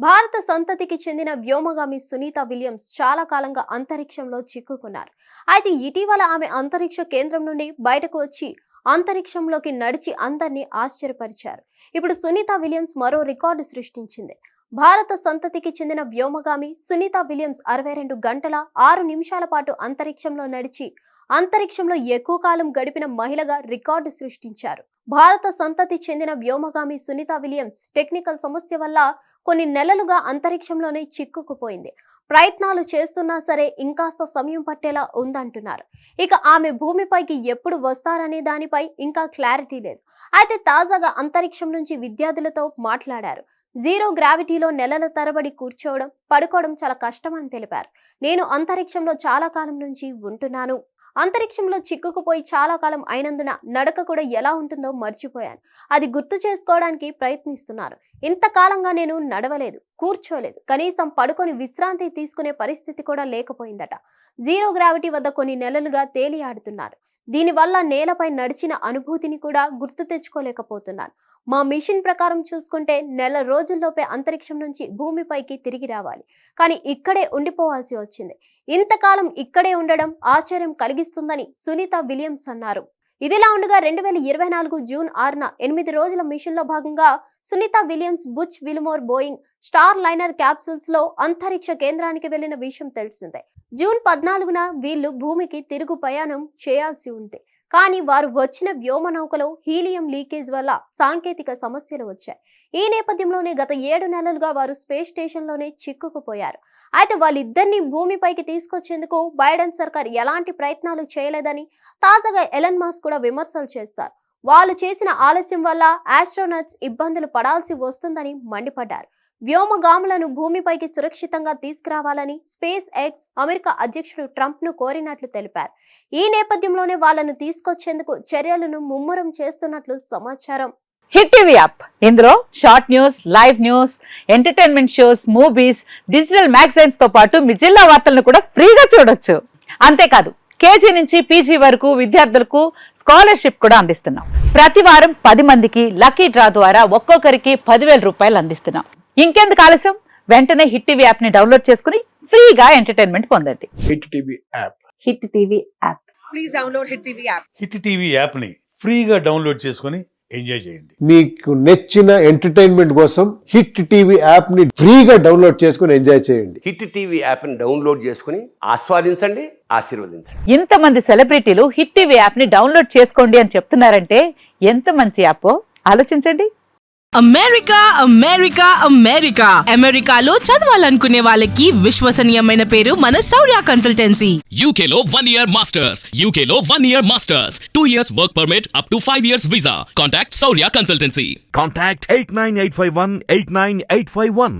భారత సంతతికి చెందిన వ్యోమగామి సునీత విలియమ్స్ చాలా కాలంగా అంతరిక్షంలో చిక్కుకున్నారు. అయితే ఇటీవల ఆమె అంతరిక్ష కేంద్రం నుండి బయటకు వచ్చి అంతరిక్షంలోకి నడిచి అందరినీ ఆశ్చర్యపరిచారు. ఇప్పుడు సునీత విలియమ్స్ మరో రికార్డు సృష్టించింది. భారత సంతతికి చెందిన వ్యోమగామి సునీత విలియమ్స్ 62 గంటల 6 నిమిషాల పాటు అంతరిక్షంలో నడిచి అంతరిక్షంలో ఎక్కువ కాలం గడిపిన మహిళగా రికార్డు సృష్టించారు. భారత సంతతి చెందిన వ్యోమగామి సునీత విలియమ్స్ టెక్నికల్ సమస్య వల్ల కొన్ని నెలలుగా అంతరిక్షంలోనే చిక్కుకుపోయింది. ప్రయత్నాలు చేస్తున్నా సరే ఇంకాస్త సమయం పట్టేలా ఉందంటున్నారు. ఇక ఆమె భూమిపైకి ఎప్పుడు వస్తారనే దానిపై ఇంకా క్లారిటీ లేదు. అయితే తాజాగా అంతరిక్షం నుంచి విద్యార్థులతో మాట్లాడారు. జీరో గ్రావిటీలో నెలల తరబడి కూర్చోవడం, పడుకోవడం చాలా కష్టమని తెలిపారు. నేను అంతరిక్షంలో చాలా కాలం నుంచి ఉంటున్నాను. అంతరిక్షంలో చిక్కుకుపోయి చాలా కాలం అయినందున నడక కూడా ఎలా ఉంటుందో మర్చిపోయాను. అది గుర్తు చేసుకోవడానికి ప్రయత్నిస్తున్నారు. ఇంతకాలంగా నేను నడవలేదు, కూర్చోలేదు, కనీసం పడుకొని విశ్రాంతి తీసుకునే పరిస్థితి కూడా లేకపోయిందట. జీరో గ్రావిటీ వద్ద కొన్ని నెలలుగా తేలియాడుతున్నారు. దీనివల్ల నేలపై నడిచిన అనుభూతిని కూడా గుర్తు తెచ్చుకోలేకపోతున్నాను. మా మిషన్ ప్రకారం చూసుకుంటే నెల రోజుల్లోపే అంతరిక్షం నుంచి భూమిపైకి తిరిగి రావాలి, కానీ ఇక్కడే ఉండిపోవాల్సి వచ్చింది. ఇంతకాలం ఇక్కడే ఉండడం ఆశ్చర్యం కలిగిస్తుందని సునీత విలియమ్స్ అన్నారు. ఇదిలా ఉండగా 2024 జూన్ 6న 8 రోజుల మిషన్ లో భాగంగా Sunita Williams Butch Wilmore Boeing Starliner capsules లో అంతరిక్ష కేంద్రానికి వెళ్లిన విషయం తెలిసిందే. జూన్ 14న వీళ్లు భూమికి తిరుగు ప్రయాణం చేయాల్సి ఉంది. కానీ వారు వచ్చిన వ్యోమనౌకలో హీలియం లీకేజ్ వల్ల సాంకేతిక సమస్యలు వచ్చాయి. ఈ నేపథ్యంలోనే గత 7 నెలలుగా వారు స్పేస్ స్టేషన్లోనే చిక్కుకుపోయారు. అయితే వాళ్ళిద్దరిని భూమిపైకి తీసుకొచ్చేందుకు బైడెన్ సర్కార్ ఎలాంటి ప్రయత్నాలు చేయలేదని తాజాగా ఎలన్ మస్క్ కూడా విమర్శలు చేశారు. వాళ్ళు చేసిన ఆలస్యం వల్ల ఆస్ట్రోనట్స్ ఇబ్బందులు పడాల్సి వస్తుందని మండిపడ్డారు. వ్యోమగాములను భూమిపైకి సురక్షితంగా తీసుకురావాలని స్పేస్ ఎక్స్ అమెరికా అధ్యక్షుడు ట్రంప్ ను కోరినట్లు తెలిపారు. ఈ నేపథ్యంలోనే వాళ్ళను తీసుకొచ్చేందుకు చర్యలను ముమ్మరం చేస్తున్నట్లు సమాచారం. హిట్ టీవీ యాప్, ఇందులో short news, live news, entertainment shows, movies, digital magazines తో పాటు మీ జిల్లా వార్తలను కూడా ఫ్రీగా చూడొచ్చు. అంతేకాదు కేజీ నుంచి పీజీ వరకు విద్యార్థులకు స్కాలర్షిప్ కూడా అందిస్తున్నాం. ప్రతి వారం 10 మందికి లక్కీ డ్రా ద్వారా ఒక్కొక్కరికి 10,000 రూపాయలు అందిస్తున్నాం. ఇంకెందుకు ఆలస్యం, వెంటనే హిట్ టీవీ యాప్ ని డౌన్లోడ్ చేసుకుని ఫ్రీగా ఎంటర్టైన్మెంట్ పొందండి. Hit TV app. Hit TV app. Please download hit TV app. Hit TV app ని ఫ్రీగా డౌన్లోడ్ చేసుకుని ఎంజాయ్ చేయండి. మీకు నచ్చిన ఎంటర్టైన్మెంట్ కోసం హిట్ టీవీ యాప్ ని ఫ్రీగా డౌన్లోడ్ చేసుకుని ఎంజాయ్ చేయండి. హిట్ టీవీ యాప్ ని డౌన్లోడ్ చేసుకుని ఆస్వాదించండి, ఆశీర్వదించండి. ఇంతమంది సెలబ్రిటీలు హిట్ టీవీ యాప్ ని డౌన్లోడ్ చేసుకోండి అని చెప్తున్నారంటే ఎంత మంచి యాప్ ఆలోచించండి. అమెరికా అమెరికా అమెరికా అమెరికాలో చదవాలనుకునే వాళ్ళకి విశ్వసనీయమైన పేరు మన శౌర్య కన్సల్టెన్సీ. UK లో 1 year masters. UK లో 1 year masters. 2 years work permit up to 5 years visa. Contact Saurya Consultancy. Contact 89851 89851.